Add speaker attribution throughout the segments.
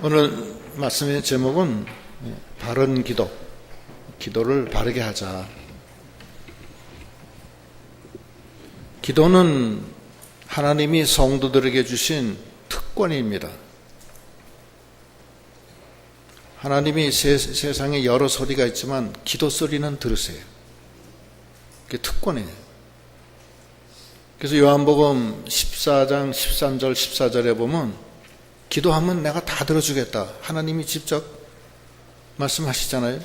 Speaker 1: 오늘 말씀의 제목은 바른 기도, 기도를 바르게 하자. 기도는 하나님이 성도들에게 주신 특권입니다. 하나님이 세상에 여러 소리가 있지만 기도 소리는 들으세요. 그게 특권이에요. 그래서 요한복음 14장 13절 14절에 보면 기도하면 내가 다 들어주겠다. 하나님이 직접 말씀하시잖아요.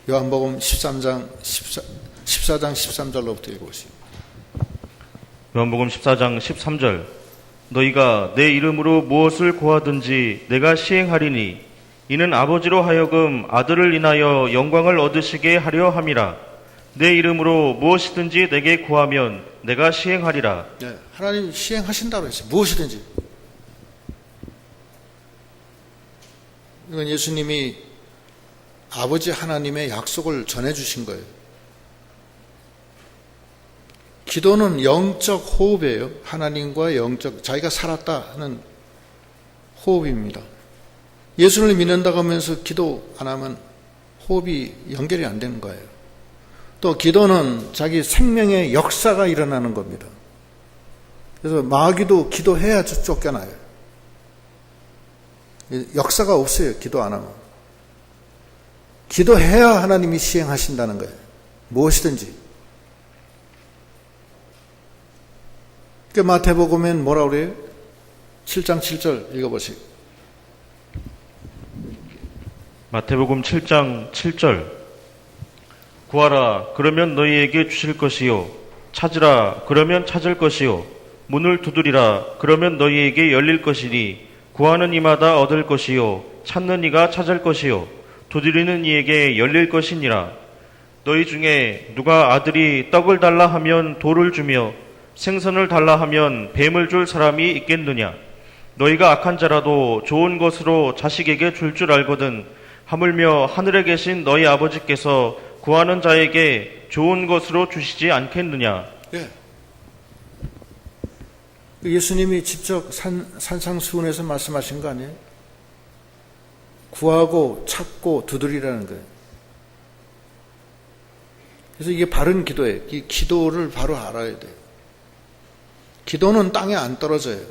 Speaker 1: 요한복음 14장 13절로부터 읽어보시죠.
Speaker 2: 요한복음 14장 13절 너희가 내 이름으로 무엇을 구하든지 내가 시행하리니 이는 아버지로 하여금 아들을 인하여 영광을 얻으시게 하려 함이라. 내 이름으로 무엇이든지 내게 구하면 내가 시행하리라.
Speaker 1: 네, 하나님 시행하신다고 했어요. 무엇이든지. 이건 예수님이 아버지 하나님의 약속을 전해주신 거예요. 기도는 영적 호흡이에요. 하나님과 영적, 자기가 살았다 하는 호흡입니다. 예수를 믿는다고 하면서 기도 안 하면 호흡이 연결이 안 되는 거예요. 또 기도는 자기 생명의 역사가 일어나는 겁니다. 그래서 마귀도 기도해야 쫓겨나요. 역사가 없어요. 기도 안 하면. 기도해야 하나님이 시행하신다는 거예요. 무엇이든지. 마태복음엔 뭐라고 그래요? 7장 7절 읽어보시고.
Speaker 2: 마태복음 7장 7절 구하라 그러면 너희에게 주실 것이요 찾으라 그러면 찾을 것이요 문을 두드리라 그러면 너희에게 열릴 것이니 구하는 이마다 얻을 것이요 찾는 이가 찾을 것이요 두드리는 이에게 열릴 것이니라. 너희 중에 누가 아들이 떡을 달라 하면 돌을 주며 생선을 달라 하면 뱀을 줄 사람이 있겠느냐. 너희가 악한 자라도 좋은 것으로 자식에게 줄 줄 알거든 하물며 하늘에 계신 너희 아버지께서 구하는 자에게 좋은 것으로 주시지 않겠느냐.
Speaker 1: 예. 예수님이 직접 산상수훈에서 말씀하신 거 아니에요? 구하고 찾고 두드리라는 거예요. 그래서 이게 바른 기도예요. 이 기도를 바로 알아야 돼요. 기도는 땅에 안 떨어져요.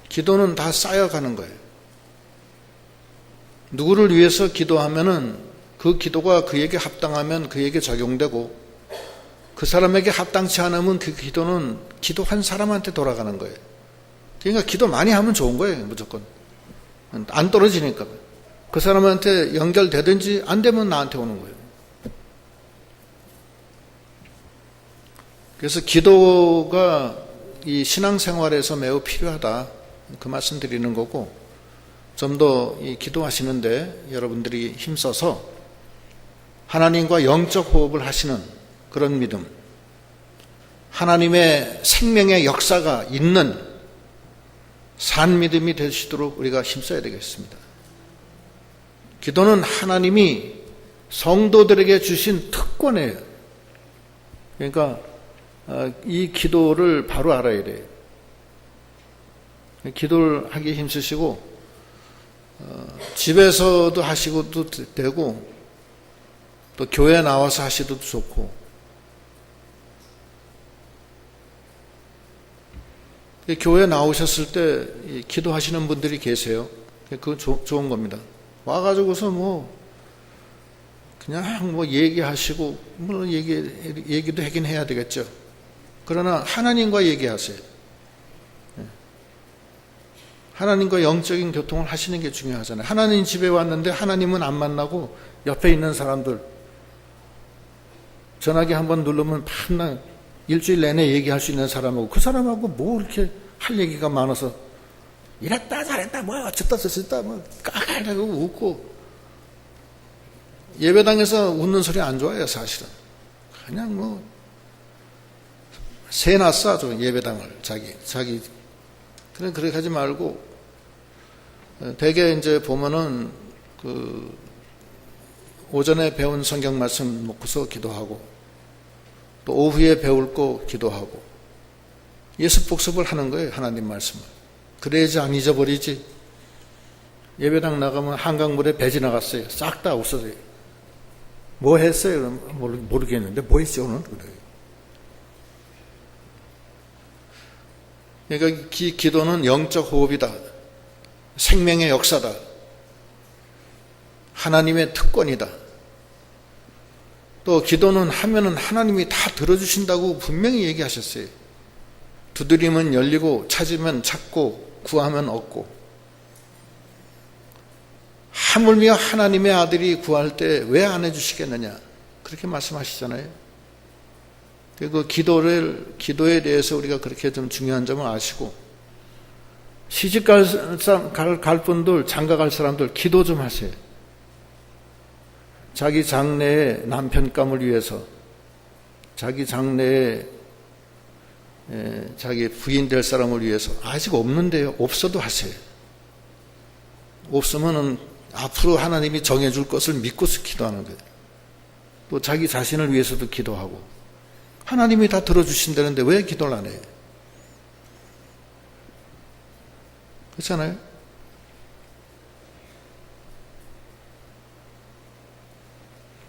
Speaker 1: 기도는 다 쌓여가는 거예요. 누구를 위해서 기도하면은 그 기도가 그에게 합당하면 그에게 적용되고 그 사람에게 합당치 않으면 그 기도는 기도한 사람한테 돌아가는 거예요. 그러니까 기도 많이 하면 좋은 거예요. 무조건. 안 떨어지니까. 그 사람한테 연결되든지 안 되면 나한테 오는 거예요. 그래서 기도가 이 신앙생활에서 매우 필요하다. 그 말씀 드리는 거고 좀 더 이 기도하시는데 여러분들이 힘써서 하나님과 영적 호흡을 하시는 그런 믿음, 하나님의 생명의 역사가 있는 산 믿음이 되시도록 우리가 힘써야 되겠습니다. 기도는 하나님이 성도들에게 주신 특권이에요. 그러니까 이 기도를 바로 알아야 돼요. 기도를 하기 힘쓰시고 집에서도 하시고도 되고 또 교회 나와서 하셔도 좋고 교회 나오셨을 때 기도하시는 분들이 계세요. 그거 좋은 겁니다. 와가지고서 그냥 얘기하시고 물론 얘기도 하긴 해야 되겠죠. 그러나 하나님과 얘기하세요. 하나님과 영적인 교통을 하시는 게 중요하잖아요. 하나님 집에 왔는데 하나님은 안 만나고 옆에 있는 사람들 전화기 한번 누르면 밤낮 일주일 내내 얘기할 수 있는 사람하고 그 사람하고 뭐 이렇게 할 얘기가 많아서 이랬다 잘했다 어쨌다 저쨌다 까깔하고 웃고 예배당에서 웃는 소리 안 좋아해요. 사실은 그냥 새나 싸죠. 예배당을 자기 그렇게 하지 말고 대개 이제 보면은 오전에 배운 성경 말씀 놓고서 기도하고 또 오후에 배울 거 기도하고 예습 복습을 하는 거예요. 하나님 말씀을. 그래야지 안 잊어버리지. 예배당 나가면 한강물에 배 지나갔어요. 싹 다 없어져요. 뭐 했어요? 모르겠는데 뭐 했지 오늘? 그래요. 그러니까 기도는 영적 호흡이다. 생명의 역사다. 하나님의 특권이다. 또 기도는 하면은 하나님이 다 들어주신다고 분명히 얘기하셨어요. 두드리면 열리고 찾으면 찾고 구하면 얻고. 하물며 하나님의 아들이 구할 때 왜 안 해주시겠느냐 그렇게 말씀하시잖아요. 그 기도에 대해서 우리가 그렇게 좀 중요한 점을 아시고, 시집 갈 분들, 장가 갈 사람들 기도 좀 하세요. 자기 장래의 남편감을 위해서, 자기 장래의 자기 부인 될 사람을 위해서. 아직 없는데요. 없어도 하세요. 없으면은 앞으로 하나님이 정해줄 것을 믿고서 기도하는 거예요. 또 자기 자신을 위해서도 기도하고. 하나님이 다 들어주신다는데 왜 기도를 안 해요? 그렇잖아요?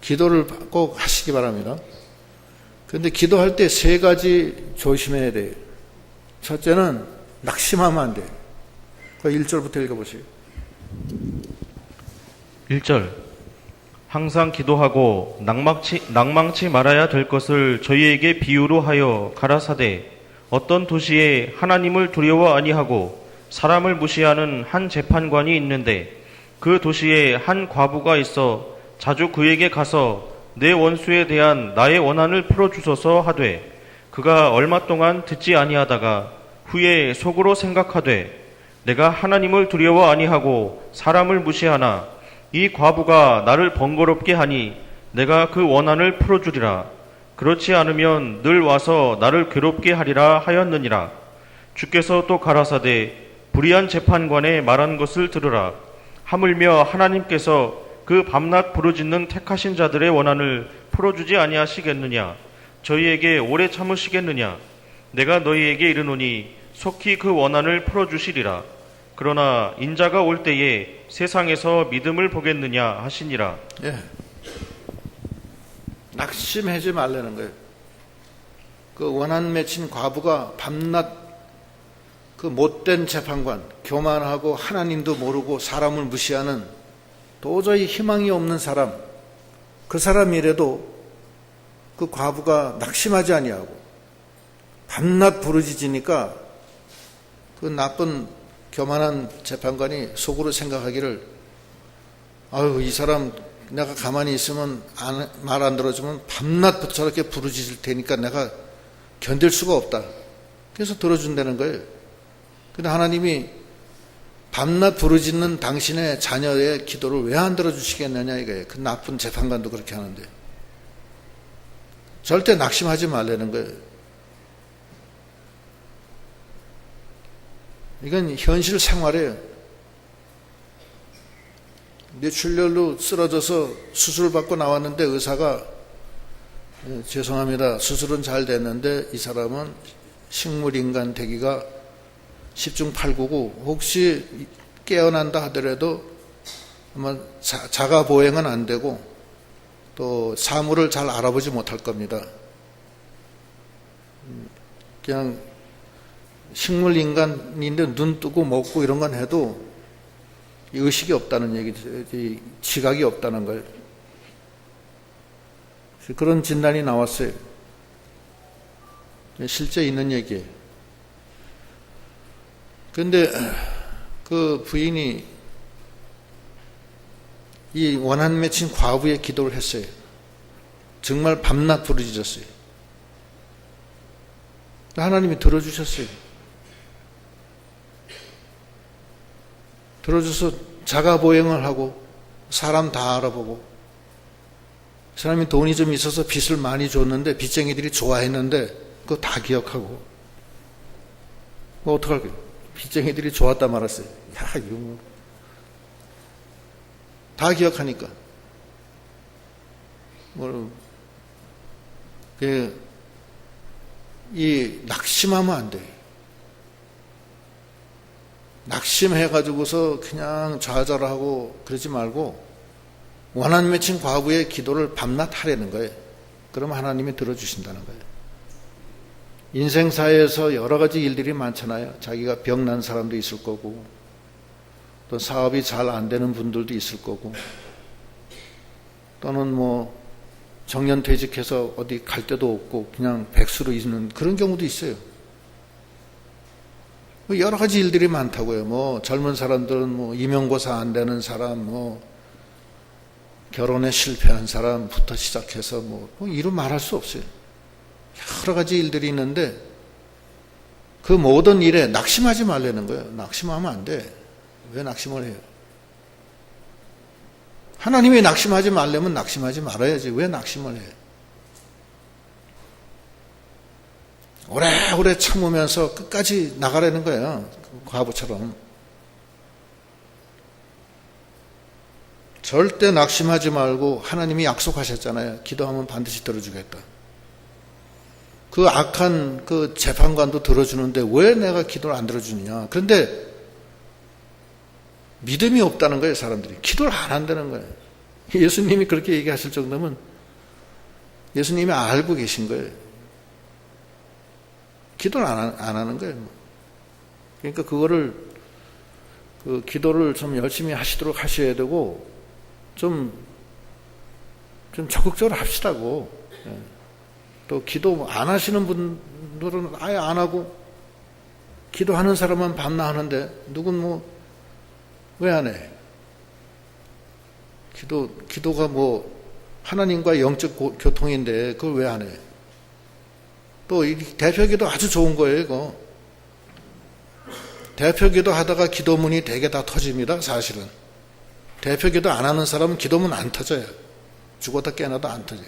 Speaker 1: 기도를 꼭 하시기 바랍니다. 그런데 기도할 때 세 가지 조심해야 돼요. 첫째는 낙심하면 안 돼요. 그 1절부터 읽어보세요.
Speaker 2: 1절. 항상 기도하고 낭망치 말아야 될 것을 저희에게 비유로 하여 가라사대, 어떤 도시에 하나님을 두려워 아니하고 사람을 무시하는 한 재판관이 있는데, 그 도시에 한 과부가 있어 자주 그에게 가서 내 원수에 대한 나의 원한을 풀어주소서 하되, 그가 얼마 동안 듣지 아니하다가 후에 속으로 생각하되, 내가 하나님을 두려워 아니하고 사람을 무시하나 이 과부가 나를 번거롭게 하니 내가 그 원한을 풀어주리라. 그렇지 않으면 늘 와서 나를 괴롭게 하리라 하였느니라. 주께서 또 가라사대, 불의한 재판관의 말한 것을 들으라. 하물며 하나님께서 그 밤낮 부르짖는 택하신 자들의 원한을 풀어주지 아니하시겠느냐? 저희에게 오래 참으시겠느냐? 내가 너희에게 이르노니 속히 그 원한을 풀어주시리라. 그러나 인자가 올 때에 세상에서 믿음을 보겠느냐 하시니라.
Speaker 1: 예. 낙심하지 말라는 거예요. 그 원한 맺힌 과부가 밤낮 그 못된 재판관, 교만하고 하나님도 모르고 사람을 무시하는 도저히 희망이 없는 사람, 그 사람이라도 그 과부가 낙심하지 아니하고 밤낮 부르짖으니까 그 나쁜 교만한 재판관이 속으로 생각하기를, 아유, 이 사람 내가 가만히 있으면 말 안 들어주면 밤낮 저렇게 부르짖을 테니까 내가 견딜 수가 없다. 그래서 들어준다는 거예요. 근데 하나님이 밤낮 부르짖는 당신의 자녀의 기도를 왜 안 들어주시겠느냐 이거예요. 그 나쁜 재판관도 그렇게 하는데. 절대 낙심하지 말라는 거예요. 이건 현실 생활이에요. 뇌출혈로 쓰러져서 수술받고 나왔는데 의사가 죄송합니다. 수술은 잘 됐는데 이 사람은 식물인간 되기가 10중 8구고 혹시 깨어난다 하더라도 아마 자가보행은 안 되고 또 사물을 잘 알아보지 못할 겁니다. 그냥 식물인간인데 눈 뜨고 먹고 이런 건 해도 의식이 없다는 얘기죠. 지각이 없다는 거예요. 그런 진단이 나왔어요. 실제 있는 얘기예요. 그런데 그 부인이 이 원한 맺힌 과부의 기도를 했어요. 정말 밤낮 부르짖었어요. 하나님이 들어주셨어요. 들어줘서 자가보행을 하고 사람 다 알아보고, 사람이 돈이 좀 있어서 빚을 많이 줬는데 빚쟁이들이 좋아했는데 그거 다 기억하고, 뭐 어떡할까요? 빚쟁이들이 좋았다 말았어요. 야, 이거 다 기억하니까. 이 낙심하면 안 돼요. 낙심해가지고서 그냥 좌절하고 그러지 말고 원한 맺힌 과부의 기도를 밤낮 하려는 거예요. 그러면 하나님이 들어주신다는 거예요. 인생사에서 여러 가지 일들이 많잖아요. 자기가 병난 사람도 있을 거고 또 사업이 잘 안 되는 분들도 있을 거고 또는 뭐 정년퇴직해서 어디 갈 데도 없고 그냥 백수로 있는 그런 경우도 있어요. 여러 가지 일들이 많다고요. 뭐 젊은 사람들은 뭐 임용고사 안 되는 사람, 뭐 결혼에 실패한 사람부터 시작해서 뭐 이루 말할 수 없어요. 여러 가지 일들이 있는데 그 모든 일에 낙심하지 말라는 거예요. 낙심하면 안 돼. 왜 낙심을 해요? 하나님이 낙심하지 말려면 낙심하지 말아야지. 왜 낙심을 해? 오래오래 참으면서 끝까지 나가라는 거예요. 과부처럼. 절대 낙심하지 말고 하나님이 약속하셨잖아요. 기도하면 반드시 들어주겠다. 그 악한 그 재판관도 들어주는데 왜 내가 기도를 안 들어주느냐. 그런데 믿음이 없다는 거예요. 사람들이. 기도를 안 한다는 거예요. 예수님이 그렇게 얘기하실 정도면 예수님이 알고 계신 거예요. 기도를 안 하는 거예요. 그러니까 그거를 그 기도를 좀 열심히 하시도록 하셔야 되고 좀 적극적으로 합시다고. 또 기도 안 하시는 분들은 아예 안 하고 기도하는 사람은 밤낮 하는데 누군 뭐 왜 안 해? 기도가 뭐 하나님과 영적 교통인데 그걸 왜 안 해? 또 이 대표기도 아주 좋은 거예요. 이거 대표기도 하다가 기도문이 되게 다 터집니다. 사실은 대표기도 안 하는 사람은 기도문 안 터져요. 죽었다 깨어나도 안 터져요.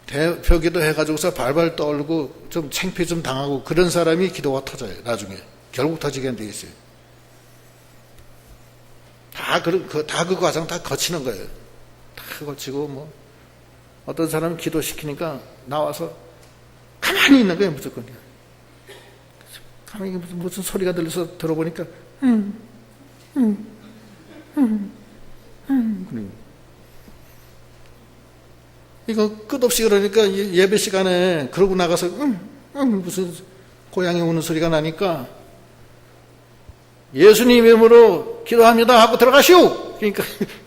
Speaker 1: 대표기도 해가지고서 발발 떨고 좀 창피 좀 당하고 그런 사람이 기도가 터져요. 나중에 결국 터지게 돼 있어요. 다 그 과정 다 거치는 거예요. 다 거치고 뭐 어떤 사람은 기도시키니까 나와서 가만히 있는 거예요. 무조건 가만히 무슨 소리가 들려서 들어보니까 이거 끝없이 그러니까 예배 시간에 그러고 나가서 무슨 고양이 우는 소리가 나니까 예수님 이름으로 기도합니다 하고 들어가시오. 그러니까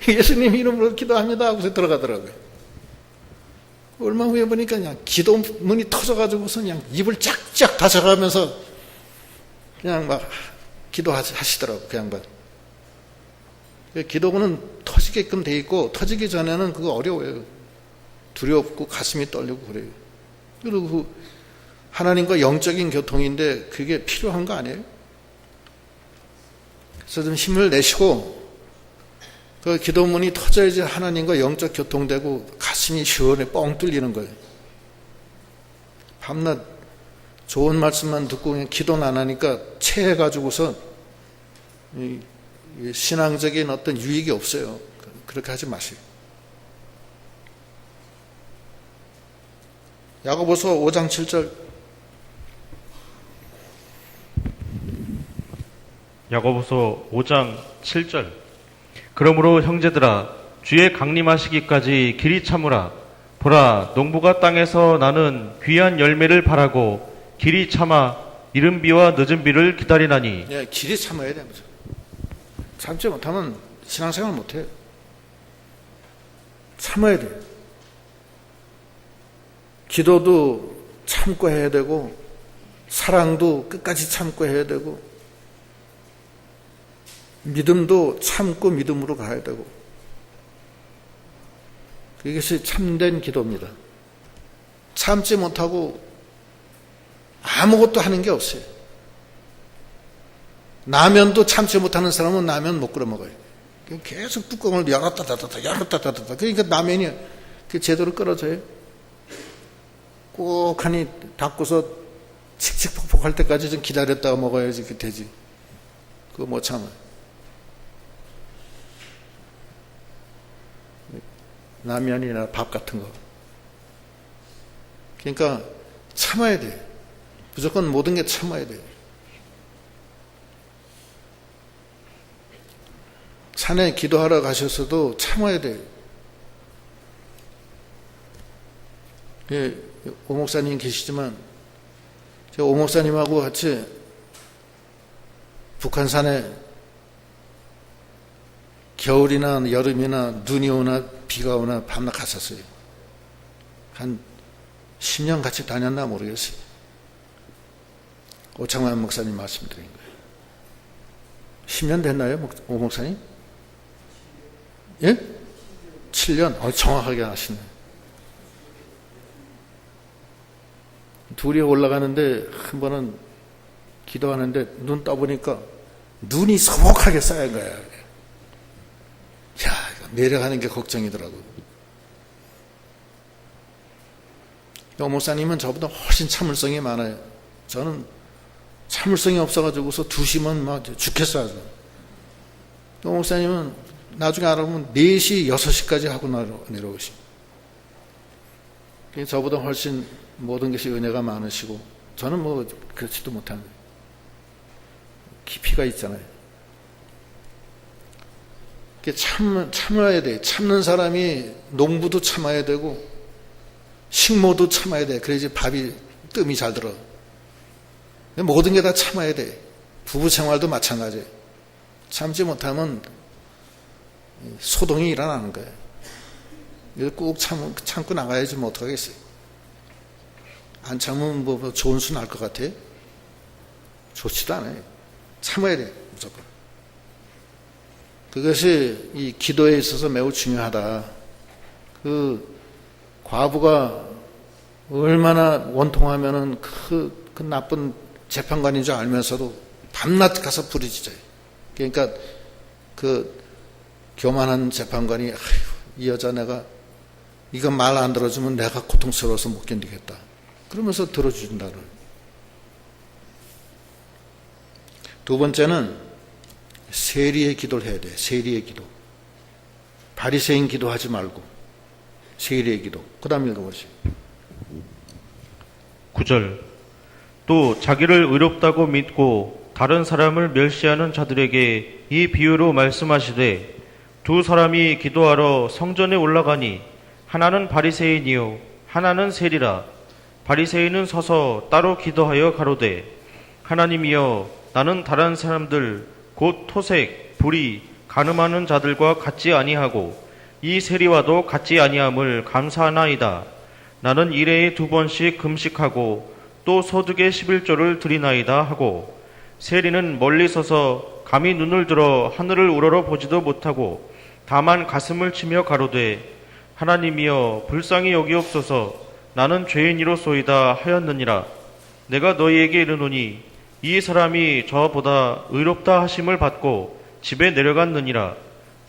Speaker 1: 예수님 이름으로 기도합니다 하고서 들어가더라고요. 얼마 후에 보니까 그냥 기도문이 터져가지고서 그냥 입을 쫙쫙 다져가면서 그냥 막 기도하시더라고요. 그 양반. 기도문은 터지게끔 돼 있고 터지기 전에는 그거 어려워요. 두렵고 가슴이 떨리고 그래요. 그리고 하나님과 영적인 교통인데 그게 필요한 거 아니에요? 그래서 좀 힘을 내시고 그 기도문이 터져야지 하나님과 영적 교통되고 가슴이 시원해 뻥 뚫리는 거예요. 밤낮 좋은 말씀만 듣고 그냥 기도는 안 하니까 체해가지고서 신앙적인 어떤 유익이 없어요. 그렇게 하지 마세요. 야고보서 5장 7절
Speaker 2: 야고보서 5장 7절 그러므로 형제들아 주의 강림하시기까지 길이 참으라. 보라 농부가 땅에서 나는 귀한 열매를 바라고 길이 참아 이른 비와 늦은 비를 기다리나니.
Speaker 1: 예, 길이 참아야 됩니다. 참지 못하면 신앙생활 못해요. 참아야 돼요. 기도도 참고 해야 되고 사랑도 끝까지 참고 해야 되고 믿음도 참고 믿음으로 가야 되고 이것이 참된 기도입니다. 참지 못하고 아무것도 하는 게 없어요. 라면도 참지 못하는 사람은 라면 못 끓여 먹어요. 계속 뚜껑을 열었다 닫았다 열었다 닫았다. 그러니까 라면이 제대로 끓어져요. 꼭 하니 닫고서 칙칙폭폭할 때까지 좀 기다렸다가 먹어야지 그 되지. 그거 못 참아요. 라면이나 밥 같은 거. 그러니까 참아야 돼요. 무조건 모든 게 참아야 돼요. 산에 기도하러 가셨어도 참아야 돼요. 예, 오 목사님 계시지만 제가 오 목사님하고 같이 북한산에 겨울이나 여름이나 눈이 오나 비가 오나 밤낮 갔었어요. 한 10년 같이 다녔나 모르겠어요. 오창만 목사님 말씀드린 거예요. 10년 됐나요, 오 목사님? 예? 7년? 정확하게 아시네. 둘이 올라가는데 한 번은 기도하는데 눈 떠보니까 눈이 서먹하게 쌓인 거야. 야, 내려가는 게 걱정이더라고. 오 목사님은 저보다 훨씬 참을성이 많아요. 저는 참을성이 없어가지고서 2시면 막 죽겠어 아주. 오 목사님은 나중에 알아보면 4시, 6시까지 하고 내려오시. 저보다 훨씬 모든 것이 은혜가 많으시고 저는 뭐 그렇지도 못한 깊이가 있잖아요. 참아야 돼. 참는 사람이 농부도 참아야 되고 식모도 참아야 돼. 그래야지 밥이 뜸이 잘 들어. 모든 게 다 참아야 돼. 부부 생활도 마찬가지예요. 참지 못하면 소동이 일어나는 거예요. 이걸 꾹 참고 나가야지 뭐 어떡하겠어요. 안 참으면 뭐 좋은 수 날 것 같아요? 좋지도 않아요. 참아야 돼, 무조건. 그것이 이 기도에 있어서 매우 중요하다. 그 과부가 얼마나 원통하면은 그 나쁜 재판관인 줄 알면서도 밤낮 가서 부르짖어요. 그러니까 그 교만한 재판관이 이 여자 내가 이거 말 안 들어주면 내가 고통스러워서 못 견디겠다. 그러면서 들어준다는. 두 번째는 세리의 기도를 해야 돼. 세리의 기도. 바리새인 기도하지 말고 세리의 기도. 그 다음 읽어보시죠.
Speaker 2: 9절. 또 자기를 의롭다고 믿고 다른 사람을 멸시하는 자들에게 이 비유로 말씀하시되 두 사람이 기도하러 성전에 올라가니 하나는 바리새인이요 하나는 세리라. 바리새인은 서서 따로 기도하여 가로되 하나님이여 나는 다른 사람들 곧 토색, 불의, 간음하는 자들과 같지 아니하고 이 세리와도 같지 아니함을 감사하나이다. 나는 일해에 2번씩 금식하고 또 소득의 11조를 드리나이다 하고 세리는 멀리 서서 감히 눈을 들어 하늘을 우러러 보지도 못하고 다만 가슴을 치며 가로되 하나님이여 불쌍히 여기옵소서 나는 죄인이로소이다 하였느니라. 내가 너희에게 이르노니 이 사람이 저보다 의롭다 하심을 받고 집에 내려갔느니라.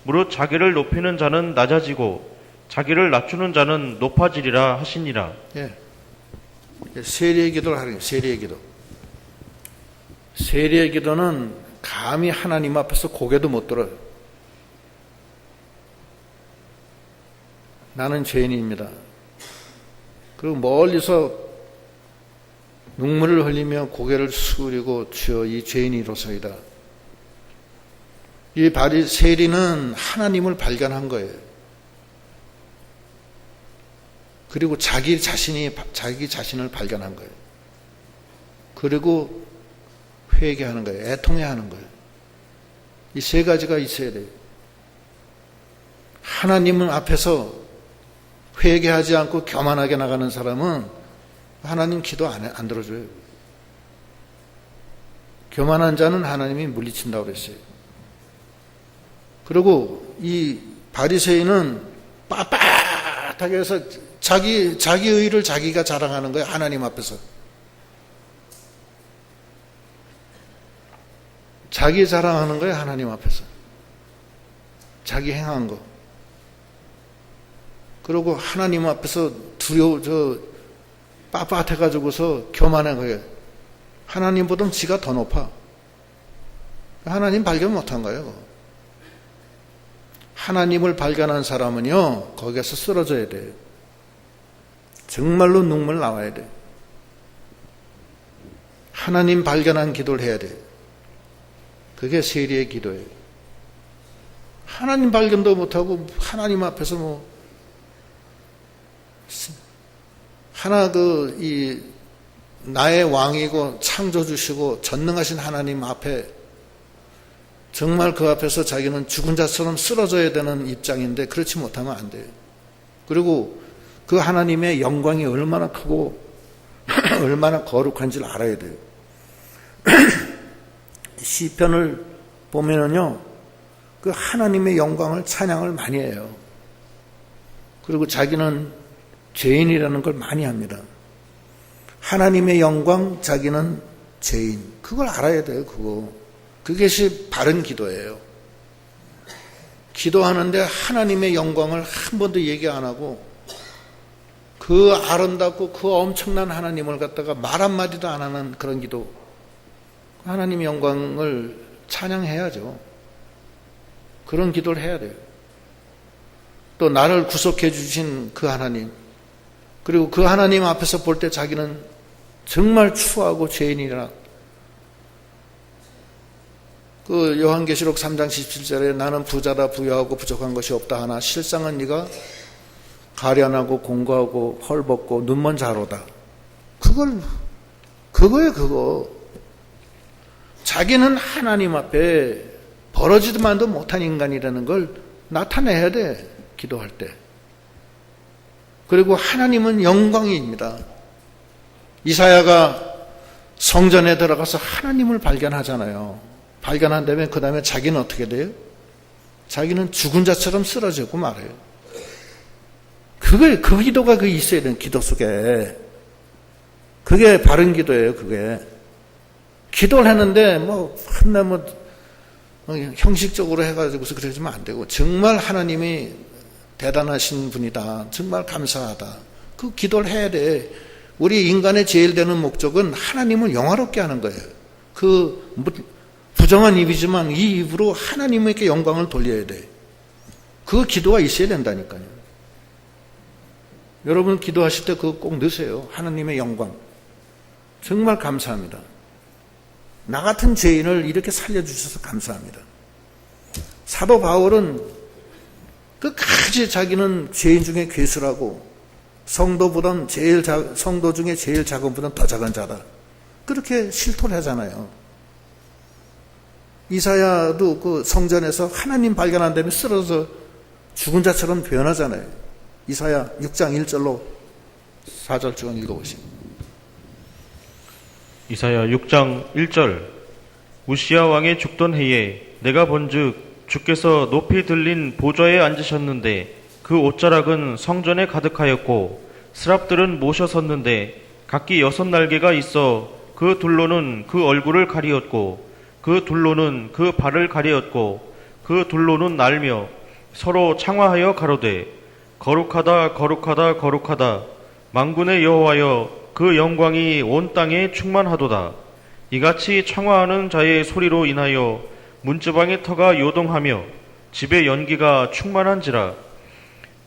Speaker 2: 무릇 자기를 높이는 자는 낮아지고 자기를 낮추는 자는 높아지리라 하시니라.
Speaker 1: 예. 세리의 기도를 하는 거예요. 세리의 기도. 세리의 기도는 감히 하나님 앞에서 고개도 못 들어요. 나는 죄인입니다. 그리고 멀리서 눈물을 흘리며 고개를 숙이고 주여 이 죄인이로소이다. 이 세리는 하나님을 발견한 거예요. 그리고 자기 자신을 발견한 거예요. 그리고 회개하는 거예요. 애통해하는 거예요. 이 세 가지가 있어야 돼요. 하나님 앞에서 회개하지 않고 교만하게 나가는 사람은 하나님 기도 안 들어줘요. 교만한 자는 하나님이 물리친다고 그랬어요. 그리고 이 바리새인은 빳빳하게 해서 자기 의를 자기가 자랑하는 거예요. 하나님 앞에서. 자기 자랑하는 거예요. 하나님 앞에서. 자기 행한 거. 그리고 하나님 앞에서 빳빳해가지고서 교만한 거예요. 하나님보다 지가 더 높아. 하나님 발견 못한 거예요. 하나님을 발견한 사람은요, 거기에서 쓰러져야 돼요. 정말로 눈물 나와야 돼요. 하나님 발견한 기도를 해야 돼요. 그게 세리의 기도예요. 하나님 발견도 못하고 하나님 앞에서 뭐 하나 나의 왕이고 창조주시고 전능하신 하나님 앞에 정말 그 앞에서 자기는 죽은 자처럼 쓰러져야 되는 입장인데 그렇지 못하면 안 돼요. 그리고 그 하나님의 영광이 얼마나 크고 얼마나 거룩한지를 알아야 돼요. 시편을 보면은요, 그 하나님의 영광을 찬양을 많이 해요. 그리고 자기는 죄인이라는 걸 많이 합니다. 하나님의 영광, 자기는 죄인. 그걸 알아야 돼요, 그거. 그것이 바른 기도예요. 기도하는데 하나님의 영광을 한 번도 얘기 안 하고 그 아름답고 그 엄청난 하나님을 갖다가 말 한마디도 안 하는 그런 기도. 하나님의 영광을 찬양해야죠. 그런 기도를 해야 돼요. 또 나를 구속해 주신 그 하나님, 그리고 그 하나님 앞에서 볼 때 자기는 정말 추하고 죄인이라. 그 요한계시록 3장 17절에 나는 부자다 부유하고 부족한 것이 없다 하나 실상은 네가 가련하고 공고하고 헐벗고 눈먼 자로다. 그거예요, 그거. 자기는 하나님 앞에 벌어지지만도 못한 인간이라는 걸 나타내야 돼, 기도할 때. 그리고 하나님은 영광입니다. 이사야가 성전에 들어가서 하나님을 발견하잖아요. 발견한 다음에 그 다음에 자기는 어떻게 돼요? 자기는 죽은 자처럼 쓰러지고 말해요. 그 기도가 있어야 되는 기도 속에. 그게 바른 기도예요, 그게. 기도를 했는데, 형식적으로 해가지고서 그러지면 안 되고, 정말 하나님이 대단하신 분이다. 정말 감사하다. 그 기도를 해야 돼. 우리 인간의 제일 되는 목적은 하나님을 영화롭게 하는 거예요. 부정한 입이지만 이 입으로 하나님에게 영광을 돌려야 돼. 그 기도가 있어야 된다니까요. 여러분 기도하실 때 그거 꼭 넣으세요. 하나님의 영광. 정말 감사합니다. 나 같은 죄인을 이렇게 살려주셔서 감사합니다. 사도 바울은 끝까지 자기는 죄인 중에 괴수라고 성도 중에 제일 작은 분은 더 작은 자다. 그렇게 실토를 하잖아요. 이사야도 그 성전에서 하나님 발견한 다음에 쓰러져 죽은 자처럼 변하잖아요. 이사야 6장 1절로 4절 쭉 읽어보시면.
Speaker 2: 이사야 6장 1절. 우시야 왕의 죽던 해에 내가 본즉 주께서 높이 들린 보좌에 앉으셨는데 그 옷자락은 성전에 가득하였고 스랍들은 모셔 섰는데 각기 6날개가 있어 그 둘로는 그 얼굴을 가리었고 그 둘로는 그 발을 가리었고 그 둘로는 날며 서로 창화하여 가로되 거룩하다 거룩하다 거룩하다 만군의 여호와여 그 영광이 온 땅에 충만하도다. 이같이 창화하는 자의 소리로 인하여 문지방의 터가 요동하며 집의 연기가 충만한지라.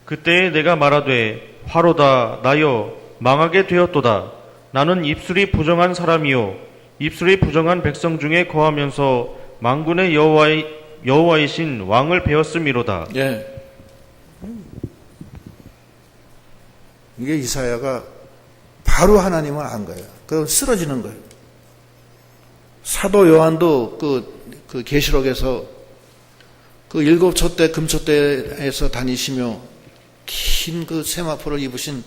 Speaker 2: 그때에 내가 말하되 화로다 나여 망하게 되었도다. 나는 입술이 부정한 사람이요 입술이 부정한 백성 중에 거하면서 만군의 여호와이신 왕을 배웠음이로다.
Speaker 1: 예. 이게 이사야가 바로 하나님을 안 거예요. 그럼 쓰러지는 거예요. 사도 요한도 그 계시록에서 그 7촛대 금촛대에서 다니시며 긴 그 세마포를 입으신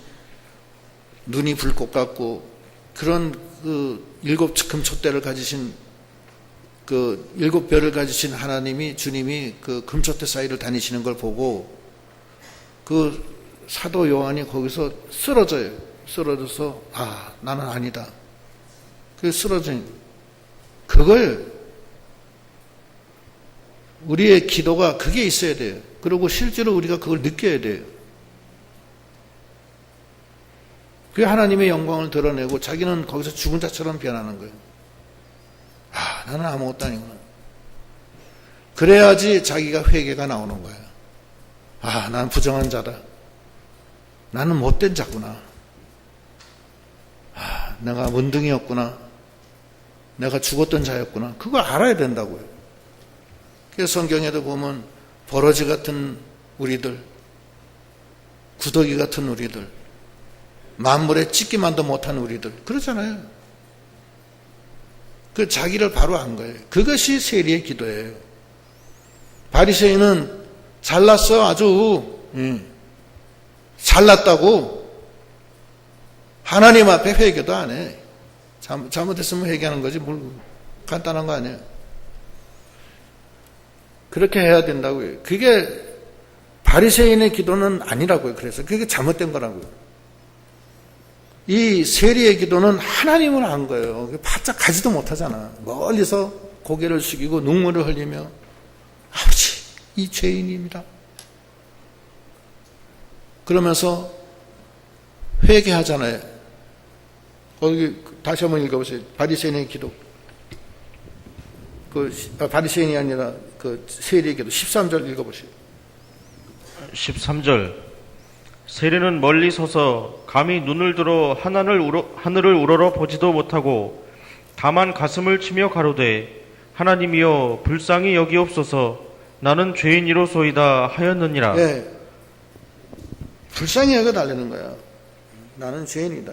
Speaker 1: 눈이 불꽃 같고 그런 그 7 금촛대를 가지신 그 7별을 가지신 주님이 그 금촛대 사이를 다니시는 걸 보고 그 사도 요한이 거기서 쓰러져요. 쓰러져서 나는 아니다. 그 쓰러진 그걸 우리의 기도가 그게 있어야 돼요. 그리고 실제로 우리가 그걸 느껴야 돼요. 그게 하나님의 영광을 드러내고 자기는 거기서 죽은 자처럼 변하는 거예요. 나는 아무것도 아니구나. 그래야지 자기가 회개가 나오는 거예요. 나는 부정한 자다. 나는 못된 자구나. 내가 문둥이였구나. 내가 죽었던 자였구나. 그걸 알아야 된다고요. 그래서 성경에도 보면 버러지 같은 우리들, 구더기 같은 우리들, 만물에 찍기만도 못한 우리들, 그러잖아요. 그 자기를 바로 안 거예요. 그것이 세리의 기도예요. 바리새인은 잘났어, 아주. 잘났다고 하나님 앞에 회개도 안 해. 잘못했으면 회개하는 거지 뭘 간단한 거 아니에요. 그렇게 해야 된다고요. 그게 바리새인의 기도는 아니라고요. 그래서 그게 잘못된 거라고요. 이 세리의 기도는 하나님을 안 거예요. 바짝 가지도 못하잖아. 멀리서 고개를 숙이고 눈물을 흘리며 아버지, 이 죄인입니다. 그러면서 회개하잖아요. 거기 다시 한번 읽어보세요. 바리새인의 기도. 바리새인이 아니라 그 세리의 기도 13절 읽어보세요.
Speaker 2: 13절. 세리는 멀리 서서 감히 눈을 들어 하늘을 우러러 보지도 못하고 다만 가슴을 치며 가로되 하나님이여 불쌍히 여기옵소서 나는 죄인이로소이다 하였느니라.
Speaker 1: 네. 불쌍히 여겨달라는 거야. 나는 죄인이다.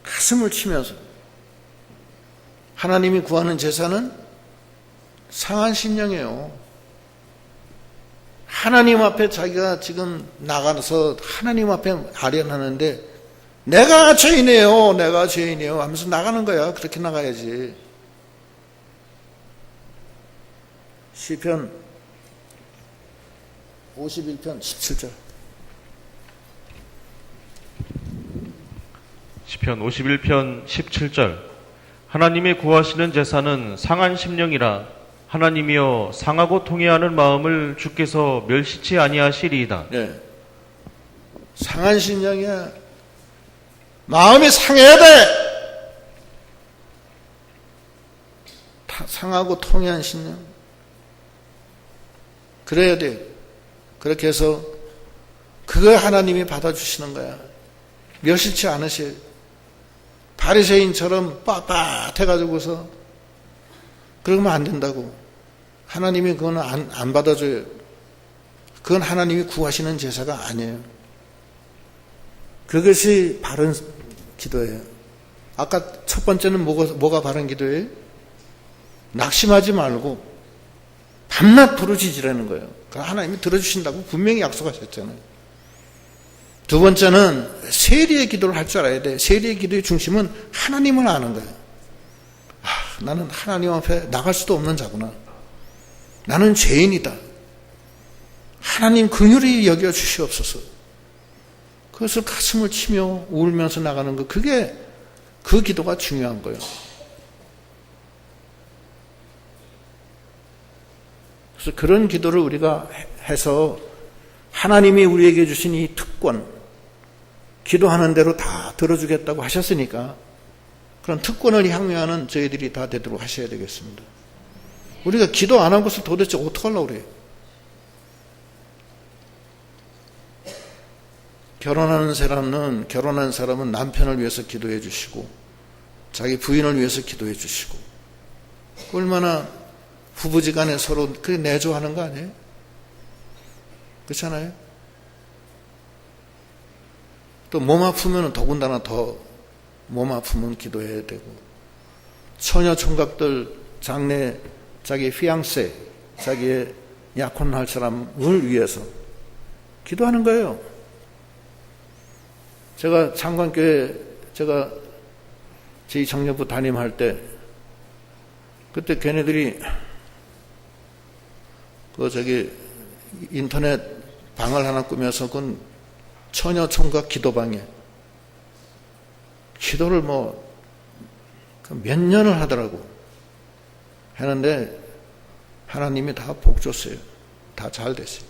Speaker 1: 가슴을 치면서. 하나님이 구하는 제사는 상한 심령이에요. 하나님 앞에 자기가 지금 나가서 하나님 앞에 아련하는데 내가 죄인이에요, 내가 죄인이에요 하면서 나가는 거야. 그렇게 나가야지. 시편 51편 17절.
Speaker 2: 시편 51편 17절. 하나님이 구하시는 제사는 상한 심령이라 하나님이여 상하고 통회하는 마음을 주께서 멸시치 아니하시리이다.
Speaker 1: 네. 상한 심령이야. 마음이 상해야 돼. 상하고 통회한 심령. 그래야 돼. 그렇게 해서 그걸 하나님이 받아주시는 거야. 멸시치 않으셔. 바리새인처럼 빳빳해가지고서 그러면 안 된다고. 하나님이 그건 안 받아줘요. 그건 하나님이 구하시는 제사가 아니에요. 그것이 바른 기도예요. 아까 첫 번째는 뭐가 바른 기도예요? 낙심하지 말고 밤낮 부르짖으라는 거예요. 하나님이 들어주신다고 분명히 약속하셨잖아요. 두 번째는 세리의 기도를 할 줄 알아야 돼. 세리의 기도의 중심은 하나님을 아는 거예요. 나는 하나님 앞에 나갈 수도 없는 자구나. 나는 죄인이다. 하나님 긍휼히 여겨 주시옵소서. 그것을 가슴을 치며 울면서 나가는 것, 그게 그 기도가 중요한 거예요. 그래서 그런 기도를 우리가 해서 하나님이 우리에게 주신 이 특권, 기도하는 대로 다 들어주겠다고 하셨으니까 그런 특권을 향유하는 저희들이 다 되도록 하셔야 되겠습니다. 우리가 기도 안 한 것을 도대체 어떻게 하려고 그래요? 결혼한 사람은 남편을 위해서 기도해 주시고 자기 부인을 위해서 기도해 주시고 얼마나 부부지간에 서로 그게 내조하는 거 아니에요? 그렇잖아요? 또 몸 아프면 더군다나 더 몸 아프면 기도해야 되고 처녀 총각들 장래 자기 피앙세 자기의 약혼할 사람을 위해서 기도하는 거예요. 제가 장관교회 제가 저희 청년부 담임할 때 그때 걔네들이 인터넷 방을 하나 꾸며서 그건 처녀 총각 기도방에 기도를 몇 년을 하더라고. 했는데 하나님이 다 복 줬어요. 다 잘 됐어요.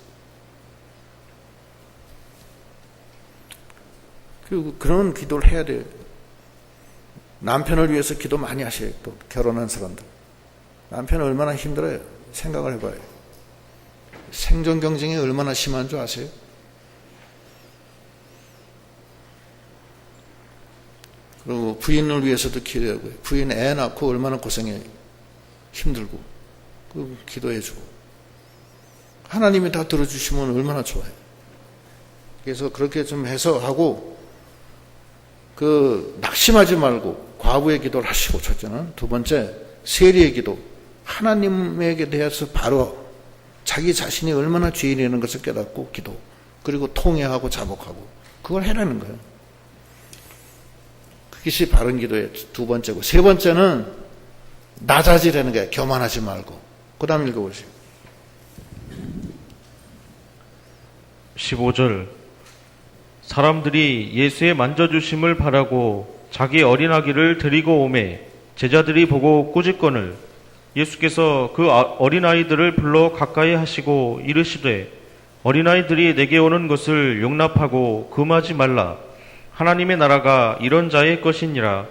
Speaker 1: 그리고 그런 기도를 해야 돼요. 남편을 위해서 기도 많이 하셔요. 또 결혼한 사람들. 남편은 얼마나 힘들어요. 생각을 해봐요. 생존 경쟁이 얼마나 심한 줄 아세요? 그리고 부인을 위해서도 기도하고요. 부인 애 낳고 얼마나 고생해요. 힘들고. 그리고 기도해주고. 하나님이 다 들어주시면 얼마나 좋아요. 그래서 그렇게 좀 해서 하고, 낙심하지 말고 과부의 기도를 하시고, 첫째는. 두 번째, 세리의 기도. 하나님에게 대해서 바로 자기 자신이 얼마나 죄인이라는 것을 깨닫고 기도. 그리고 통회하고 자복하고. 그걸 해라는 거예요. 그것이 바른 기도의 두 번째고. 세 번째는 낮아지라는 거예요. 교만하지 말고. 그 다음 읽어보시죠.
Speaker 2: 15절 사람들이 예수의 만져주심을 바라고 자기 어린아기를 데리고 오매 제자들이 보고 꾸짖거늘 예수께서 그 어린아이들을 불러 가까이 하시고 이르시되 어린아이들이 내게 오는 것을 용납하고 금하지 말라. 하나님의 나라가 이런 자의 것이니라.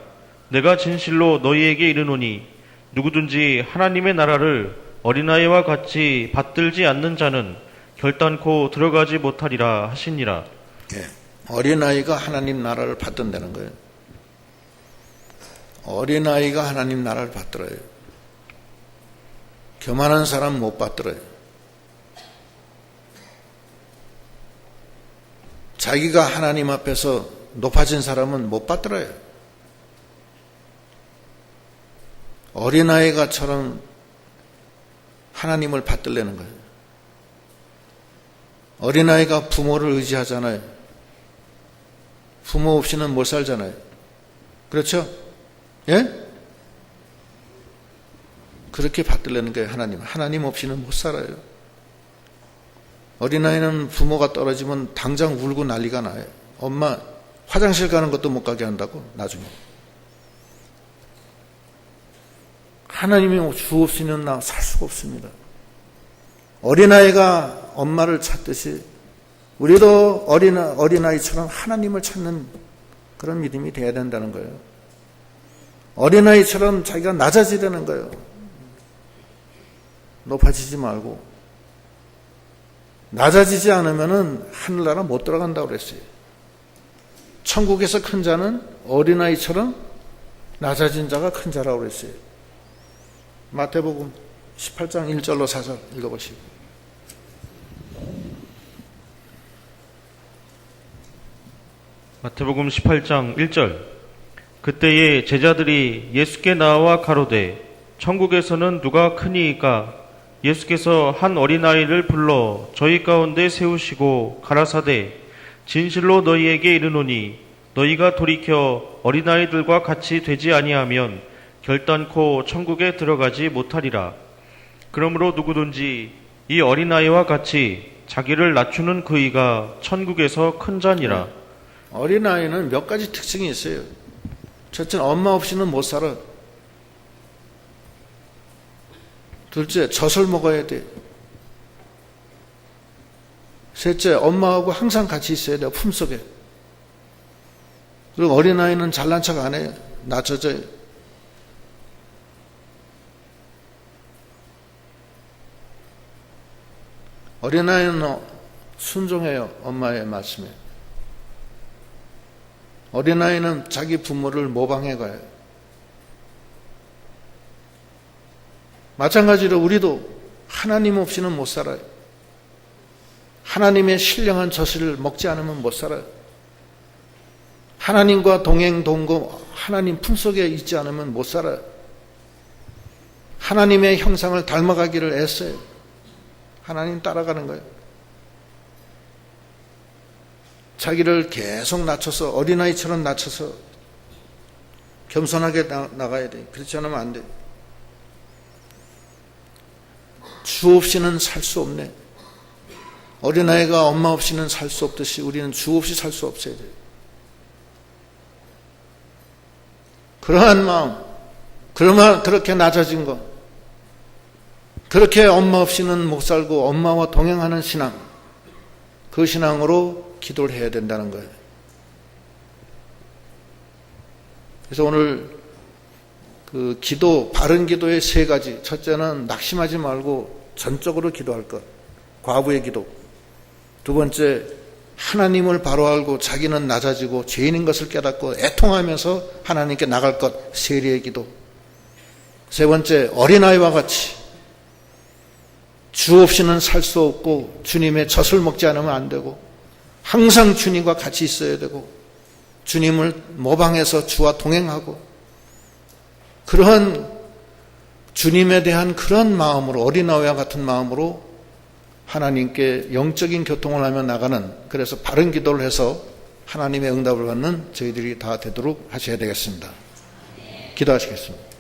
Speaker 2: 내가 진실로 너희에게 이르노니 누구든지 하나님의 나라를 어린아이와 같이 받들지 않는 자는 결단코 들어가지 못하리라 하시니라.
Speaker 1: 예, 어린아이가 하나님 나라를 받든다는 거예요. 어린아이가 하나님 나라를 받들어요. 교만한 사람 못 받들어요. 자기가 하나님 앞에서 높아진 사람은 못 받들어요. 어린아이가처럼 하나님을 받들려는 거예요. 어린아이가 부모를 의지하잖아요. 부모 없이는 못 살잖아요. 그렇죠? 예? 그렇게 받들려는 거예요, 하나님. 하나님 없이는 못 살아요. 어린아이는 부모가 떨어지면 당장 울고 난리가 나요. 엄마, 화장실 가는 것도 못 가게 한다고, 나중에. 하나님이 주 없이는 나 살 수가 없습니다. 어린아이가 엄마를 찾듯이 우리도 어린아이처럼 하나님을 찾는 그런 믿음이 돼야 된다는 거예요. 어린아이처럼 자기가 낮아지려는 거예요. 높아지지 말고. 낮아지지 않으면은 하늘나라 못 들어간다고 그랬어요. 천국에서 큰 자는 어린아이처럼 낮아진 자가 큰 자라고 그랬어요. 마태복음 18장 1절로 4절 읽어보시고.
Speaker 2: 마태복음 18장 1절 그때에 제자들이 예수께 나와 가로되 천국에서는 누가 크니이까 예수께서 한 어린아이를 불러 저희 가운데 세우시고 가라사대 진실로 너희에게 이르노니 너희가 돌이켜 어린아이들과 같이 되지 아니하면 결단코 천국에 들어가지 못하리라. 그러므로 누구든지 이 어린아이와 같이 자기를 낮추는 그이가 천국에서 큰 자니라.
Speaker 1: 어린아이는 몇 가지 특징이 있어요. 첫째는 엄마 없이는 못 살아. 둘째, 젖을 먹어야 돼. 셋째, 엄마하고 항상 같이 있어야 돼요. 품속에. 그리고 어린아이는 잘난 척 안 해요. 낮춰져요. 어린아이는 순종해요. 엄마의 말씀에. 어린아이는 자기 부모를 모방해가요. 마찬가지로 우리도 하나님 없이는 못 살아요. 하나님의 신령한 젖을 먹지 않으면 못 살아요. 하나님과 동행 동거 하나님 품속에 있지 않으면 못 살아요. 하나님의 형상을 닮아가기를 애써요. 하나님 따라가는 거예요. 자기를 계속 낮춰서 어린아이처럼 낮춰서 겸손하게 나가야 돼. 그렇지 않으면 안 돼. 주 없이는 살 수 없네. 어린아이가 엄마 없이는 살 수 없듯이 우리는 주 없이 살 수 없어야 돼요. 그러한 마음, 그렇게 낮아진 것, 그렇게 엄마 없이는 못 살고 엄마와 동행하는 신앙, 그 신앙으로 기도를 해야 된다는 거예요. 그래서 오늘 그 기도, 바른 기도의 세 가지. 첫째는 낙심하지 말고 전적으로 기도할 것. 과부의 기도. 두 번째, 하나님을 바로 알고 자기는 낮아지고 죄인인 것을 깨닫고 애통하면서 하나님께 나갈 것. 세리의 기도. 세 번째, 어린아이와 같이 주 없이는 살 수 없고 주님의 젖을 먹지 않으면 안 되고 항상 주님과 같이 있어야 되고 주님을 모방해서 주와 동행하고 그러한 주님에 대한 그런 마음으로 어린아이와 같은 마음으로 하나님께 영적인 교통을 하며 나가는 그래서 바른 기도를 해서 하나님의 응답을 받는 저희들이 다 되도록 하셔야 되겠습니다. 기도하시겠습니다.